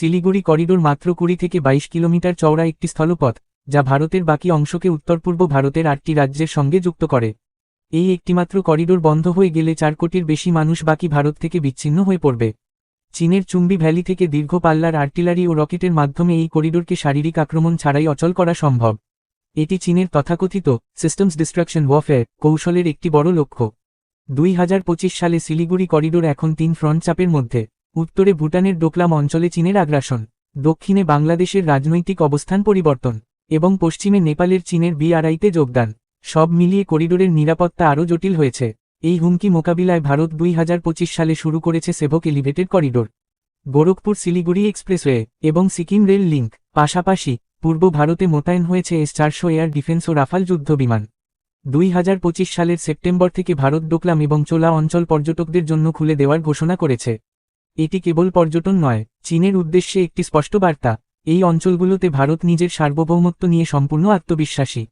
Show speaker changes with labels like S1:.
S1: Siliguri corridor মাত্র 20 থেকে 22 kilometre চওড়া একটি স্থলপথ, যা ভারতের বাকি অংশকে উত্তর-পূর্ব ভারতের 8টি রাজ্যের সঙ্গে যুক্ত করে। এই একটিমাত্র করিডোর বন্ধ হয়ে গেলে 4 কোটির বেশি মানুষ বাকি ভারত থেকে বিচ্ছিন্ন হয়ে পড়বে। চীনের চুম্বি ভ্যালি থেকে দীর্ঘ পাল্লার আর্টিলারি ও রকেটের মাধ্যমে এই করিডোরকে শারীরিক আক্রমণ ছাড়াই অচল করা সম্ভব। এটি চীনের তথাকথিত সিস্টেমস ডিস্ট্রাকশন ওয়ারফেয়ার কৌশলের একটি বড় লক্ষ্য। 2025 সালে শিলিগুড়ি করিডোর এখন 3 ফ্রন্ট চাপের মধ্যে। উত্তরে ভুটানের ডোকলাম অঞ্চলে চীনের আগ্রাসন, দক্ষিণে বাংলাদেশের রাজনৈতিক অবস্থান পরিবর্তন, এবং পশ্চিমে নেপালের চীনের BRI-তে যোগদান। সব মিলিয়ে করিডোরের নিরাপত্তা আরও জটিল হয়েছে। এই হুমকি মোকাবিলায় ভারত 2025 সালে শুরু করেছে Sevoke elevated corridor, Gorakhpur Siliguri expressway এবং সিকিম রেল লিঙ্ক। পাশাপাশি পূর্ব ভারতে মোতায়েন হয়েছে S-400 এয়ার ডিফেন্স ও রাফাল যুদ্ধবিমান। 2025 সালের সেপ্টেম্বর থেকে ভারত ডোকলাম এবং চোলা অঞ্চল পর্যটকদের জন্য খুলে দেওয়ার ঘোষণা করেছে। এটি কেবল পর্যটন নয়, চীনের উদ্দেশ্যে একটি স্পষ্ট বার্তা। এই অঞ্চলগুলোতে ভারত নিজের সার্বভৌমত্ব নিয়ে সম্পূর্ণ আত্মবিশ্বাসী।